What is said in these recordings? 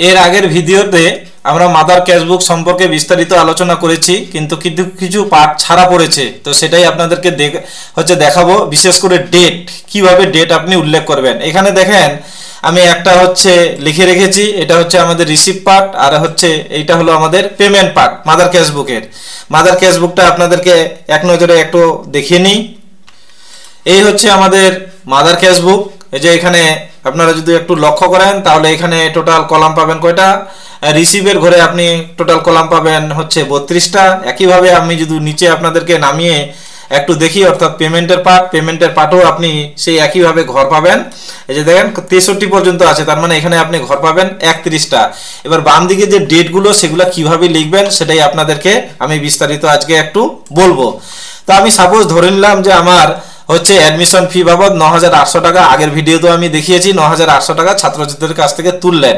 এর আগের ভিডিওতে আমরা মাদার ক্যাশবুক সম্পর্কে বিস্তারিত আলোচনা করেছি, কিন্তু কিছু পার্ট ছাড়া পড়েছে। তো সেটাই আপনাদেরকে দেখাবো, বিশেষ করে ডেট, কিভাবে ডেট আপনি উল্লেখ করবেন। এখানে দেখেন আমি একটা লিখে রেখেছি, এটা আমাদের রিসিভ পার্ট, আর এইটা হলো আমাদের পেমেন্ট পার্ট মাদার ক্যাশবুকের। মাদার ক্যাশবুকটা আপনাদেরকে এক নজরে একটু দেখিয়ে নিই। এই আমাদের মাদার ক্যাশবুক। এই যে এখানে আপনারা যদি একটু লক্ষ্য করেন তাহলে এখানে টোটাল কলাম পাবেন কয়টা? রিসিভের ঘরে আপনি টোটাল কলাম পাবেন 32টা। একইভাবে আমি যদি নিচে আপনাদেরকে নামিয়ে একটু দেখি, অর্থাৎ পেমেন্টের পার্টও আপনি সেই একইভাবে ঘর পাবেন। এই যে দেখেন 63 পর্যন্ত আছে, তার মানে এখানে আপনি ঘর পাবেন 31টা। এবার বাম দিকে যে ডেটগুলো সেগুলো কিভাবে লিখবেন সেটাই আপনাদেরকে আমি বিস্তারিত আজকে একটু বলবো। তো আমি সাপোজ ধরে নিলাম যে আমার অ্যাডমিশন ফি বাবদ 9800 টাকা। আগের ভিডিওতে আমি দেখিয়েছি 9800 টাকা ছাত্রছাত্রীদের কাছ থেকে তুললেন।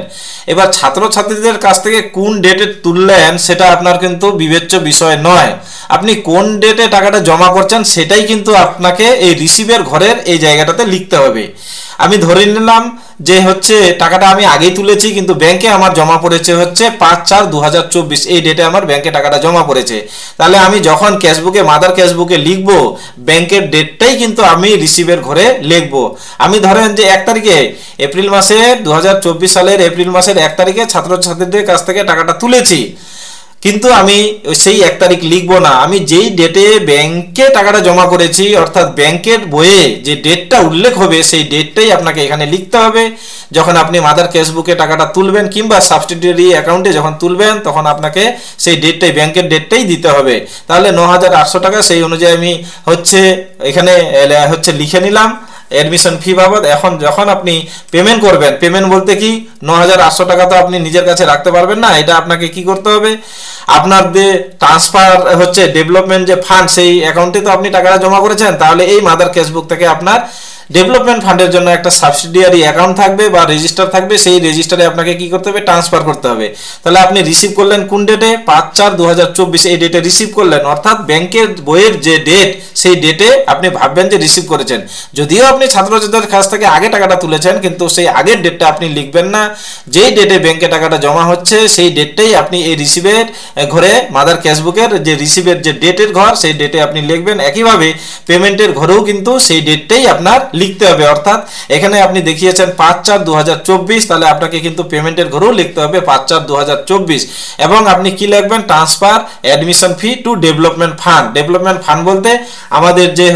এবার ছাত্রছাত্রীদের কাছ থেকে কোন ডেটে তুললেন সেটা আপনার কিন্তু বিবেচ্য বিষয় নয়। আপনি কোন ডেটে টাকাটা জমা করছেন সেটাই কিন্তু আপনাকে এই রিসিভের ঘরের এই জায়গাটাতে লিখতে হবে। আমি ধরে নিলাম যে টাকাটা আমি আগেই তুলেছি, কিন্তু ব্যাংকে আমার জমা পড়েছে 5/4/2024, এই ডেটে আমার ব্যাংকে টাকাটা জমা পড়েছে। তাহলে আমি যখন মাদার ক্যাশবুকে লিখব, ব্যাংকের ডেটটাই কিন্তু আমি রিসিভের ঘরে লিখব। আমি ধরেন যে 1 তারিখে এপ্রিল মাসের 2024 সালের এপ্রিল মাসের 1 তারিখে ছাত্রছাত্রীদের কাছ থেকে টাকাটা তুলেছি, কিন্তু আমি সেই 1 তারিখ লিখবো না। আমি যেই ডেটে ব্যাংকে টাকাটা জমা করেছি, অর্থাৎ ব্যাংকের বইয়ে যে ডেটটা উল্লেখ হবে সেই ডেটটাই আপনাকে এখানে লিখতে হবে। যখন আপনি মাদার ক্যাশবুকে টাকাটা তুলবেন কিংবা সাবসিডিয়ারি অ্যাকাউন্টে যখন তুলবেন, তখন আপনাকে সেই ডেটটাই, ব্যাংকের ডেটটাই দিতে হবে। তাহলে 9800 টাকা সেই অনুযায়ী আমি এখানে লিখে নিলাম অ্যাডমিশন ফি বাবদ। এখন যখন আপনি পেমেন্ট করবেন, পেমেন্ট বলতে কি, 9800 টাকা তো আপনি নিজের কাছে রাখতে পারবেন না। এটা আপনাকে কি করতে হবে, আপনার যে ট্রান্সফার ডেভেলপমেন্ট যে ফান্ড, সেই অ্যাকাউন্টে তো আপনি টাকাটা জমা করেছেন। তাহলে এই মাদার ক্যাশবুক থেকে আপনার ডেভেলপমেন্ট ফান্ডের জন্য একটা সাবসিডিয়ারি অ্যাকাউন্ট থাকবে বা রেজিস্টার থাকবে, সেই রেজিস্টারে আপনাকে কি করতে হবে, ট্রান্সফার করতে হবে। তাহলে আপনি রিসিভ করলেন কোন ডেটে? 5/4/2024, এই ডেটে রিসিভ করলেন, অর্থাৎ ব্যাংকের বইয়ের যে ডেট সেই ডেটে আপনি ভাববেন যে রিসিভ করেছেন। যদিও আপনি ছাত্রছাত্রীদের কাছ থেকে আগে টাকাটা তুলেছেন, কিন্তু সেই আগের ডেটটা আপনি লিখবেন না। যেই ডেটে ব্যাংকে টাকাটা জমা হচ্ছে সেই ডেটটাই আপনি এই রিসিভের ঘরে, মাদার ক্যাশবুকের যে রিসিভের যে ডেটের ঘর, সেই ডেটে আপনি লিখবেন। একইভাবে পেমেন্টের ঘরেও কিন্তু সেই ডেটটাই আপনার লিখতে হবে। অর্থাৎ এখানে আপনি দেখিয়েছেন 5/4/2024, তাহলে আপনাকে কিন্তু পেমেন্টের ঘরেও লিখতে হবে 5/4/2024। এবং আপনি কি লিখবেন? Transfer admission fee to development fund. Development fund বলতে আমাদের যে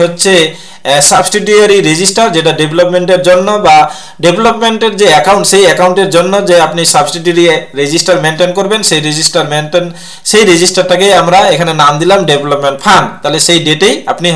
সাবসিডিয়ারি রেজিস্টার, যেটা ডেভেলপমেন্টের জন্য বা ডেভেলপমেন্টের যে অ্যাকাউন্ট, সেই অ্যাকাউন্টের জন্য যে আপনি সাবসিডিয়ারি রেজিস্টার মেনটেন করবেন, সেই রেজিস্টারটাকে আমরা এখানে নাম দিলাম ডেভেলপমেন্ট ফান্ড। তাহলে সেই ডেটেই আপনি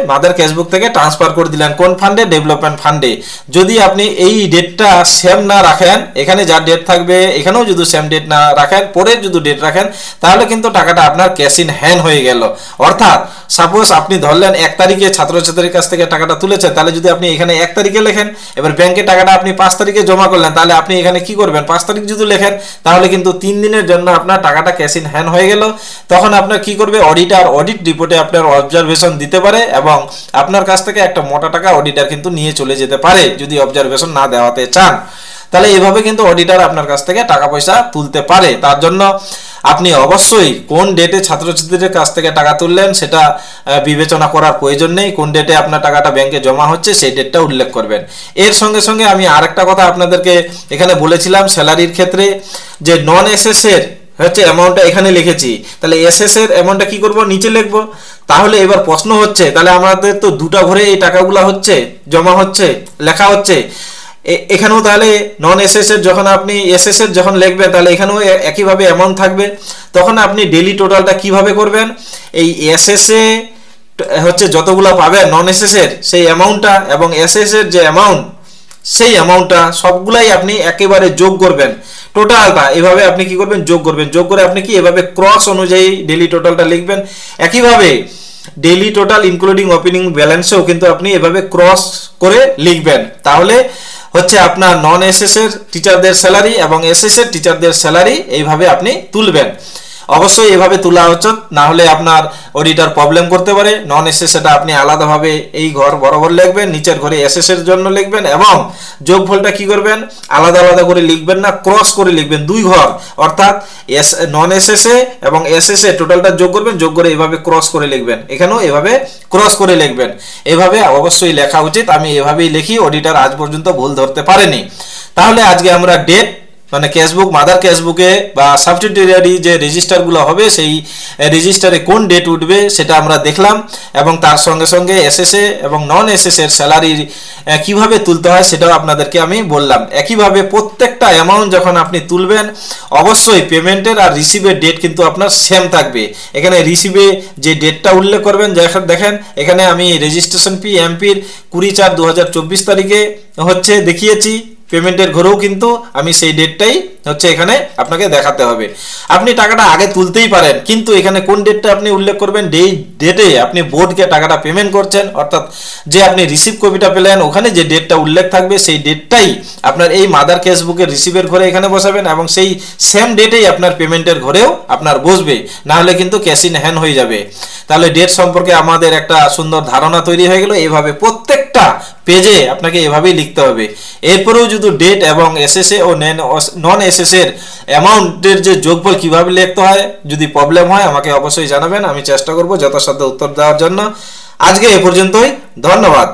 মাদার ক্যাশবুক থেকে ট্রান্সফার করে দিলেন কোন ফান্ডে? ডেভেলপমেন্ট ফান্ডে। যদি আপনি এই ডেটটা সেম না রাখেন, এখানে যা ডেট থাকবে এখানেও যদি সেম ডেট না রাখেন, পরে যদি ডেট রাখেন, তাহলে কিন্তু টাকাটা আপনার ক্যাশ ইন হ্যান্ড হয়ে গেল। অর্থাৎ সাপোজ আপনি ধরলেন 1 তারিখে ছাত্রছাত্রীর কাছ থেকে টাকাটা তুলেছেন, তাহলে যদি আপনি এখানে 1 তারিখে লেখেন, এবার ব্যাংকে টাকাটা আপনি 5 তারিখে জমা করলেন, তাহলে আপনি এখানে কি করবেন? 5 তারিখ যদি লেখেন, তাহলে কিন্তু 3 দিনের জন্য আপনার টাকাটা ক্যাশ ইন হ্যান্ড হয়ে গেল। তখন আপনার কি করবে? অডিটর অডিট রিপোর্টে আপনার অবজারভেশন দিতে পারে, এবং আপনার কাছ থেকে একটা মোটা টাকা অডিটর কিন্তু নিয়ে চলে যেতে পারে যদি অবজারভেশন না দেওয়াতে চান। তাহলে এইভাবে কিন্তু অডিটর আপনার কাছ থেকে টাকা পয়সা তুলতে পারে। তার জন্য আপনি অবশ্যই কোন ডেটে ছাত্রছাত্রীদের কাছ থেকে টাকা তুললেন সেটা বিবেচনা করার প্রয়োজন নেই। কোন ডেটে আপনার টাকাটা ব্যাংকে জমা হচ্ছে সেই ডেটটা উল্লেখ করবেন। এর সঙ্গে সঙ্গে আমি আরেকটা কথা আপনাদেরকে এখানে বলেছিলাম, স্যালারির ক্ষেত্রে যে নন এসএস এর অ্যামাউন্টটা এখানে লিখেছি, তাহলে এসএস এর অ্যামাউন্টটা কি করব? নিচে লিখবো। তাহলে এবার প্রশ্ন হচ্ছে, তাহলে আমাদের তো দুটা ঘরে এই টাকাগুলো জমা লেখা হচ্ছে। এখানেও তাহলে নন এসএস এর যখন আপনি এসএস এর যখন লিখবেন, তাহলে এখানেও একইভাবে অ্যামাউন্ট থাকবে। তখন আপনি ডেইলি টোটালটা কিভাবে করবেন? এই এসএস এ যতগুলো পাবেন নন এসএস এর সেই অ্যামাউন্টটা, এবং এসএস এর যে অ্যামাউন্ট সেই অ্যামাউন্টটা সবগুলাই আপনি একেবারে যোগ করবেন। টোটালটা এভাবে আপনি কি করবেন? যোগ করবেন। যোগ করে আপনি কি এভাবে ক্রস অনুযায়ী ডেইলি টোটালটা লিখবেন। একইভাবে ডেইলি টোটাল ইনক্লুডিং ওপেনিং ব্যালেন্সেও কিন্তু আপনি এভাবে ক্রস করে লিখবেন। তাহলে আপনার নন এসএস এর টিচারদের স্যালারি এবং এসএস এর টিচারদের স্যালারি এইভাবে আপনি তুলবেন। অবশ্যই এভাবে তোলা উচিত, না হলে আপনার অডিটর প্রবলেম করতে পারে। নন এসএস এটা আপনি আলাদাভাবে এই ঘর বরাবর লিখবেন, নিচের ঘরে এসএস এর জন্য লিখবেন, এবং যোগফলটা কি করবেন আলাদা আলাদা করে লিখবেন না, ক্রস করে লিখবেন দুই ঘর, অর্থাৎ নন এসএস এ এবং এসএস এ টোটালটা যোগ করবেন, যোগ করে এভাবে ক্রস করে লিখবেন, এখানেও এভাবে ক্রস করে লিখবেন। এভাবে অবশ্যই লেখা উচিত, আমি এভাবেই লিখি, অডিটর আজ পর্যন্ত ভুল ধরতে পারেনি। তাহলে আজকে আমরা ডেট মানে ক্যাশবুক মাদার ক্যাশবুকে বা সাবসিডিয়ারি যে রেজিস্টারগুলো হবে সেই রেজিস্টারে কোন ডেট উঠবে সেটা আমরা দেখলাম, এবং তার সঙ্গে সঙ্গে এসএসএ এবং নন এসএসএ এর স্যালারি কিভাবে তুলতে হয় সেটাও আপনাদেরকে আমি বললাম। একইভাবে প্রত্যেকটা অ্যামাউন্ট যখন আপনি তুলবেন অবশ্যই পেমেন্টের আর রিসিভের ডেট কিন্তু আপনার সেম থাকবে। এখানে রিসিভে যে ডেটটা উল্লেখ করবেন, দেখেন এখানে আমি রেজিস্ট্রেশন ফি এমপির 20/4/2024 তারিখে হচ্ছে দেখিয়েছি, পেমেন্টের ঘরেও কিন্তু আমি সেই ডেটটাই হচ্ছে এখানে আপনাকে দেখাতে হবে। আপনি টাকাটা আগে তুলতেই পারেন, কিন্তু এখানে কোন ডেটটা আপনি উল্লেখ করবেন, যেই ডেটে আপনি বোর্ডকে টাকাটা পেমেন্ট করছেন, অর্থাৎ যে আপনি রিসিভ কপিটা পেলেন ওখানে যে ডেটটা উল্লেখ থাকবে সেই ডেটটাই আপনার এই মাদার ক্যাশবুকের রিসিভের ঘরে এখানে বসাবেন, এবং সেই সেম ডেটেই আপনার পেমেন্টের ঘরেও আপনার বসবে, না হলে কিন্তু ক্যাশ ইন হ্যান্ড হয়ে যাবে। তাহলে ডেট সম্পর্কে আমাদের একটা সুন্দর ধারণা তৈরি হয়ে গেল। এইভাবে প্রত্যেকটা পেজে আপনাকে এভাবেই লিখতে হবে। এরপরেও যদি ডেট এবং এসএসএ ও নন এসএসএ এর অ্যামাউন্টের যে যোগফল কিভাবে লিখতে হয়, যদি প্রবলেম হয় আমাকে অবশ্যই জানাবেন, আমি চেষ্টা করব যথাসাধ্য উত্তর দেওয়ার জন্য। আজকে এ পর্যন্তই, ধন্যবাদ।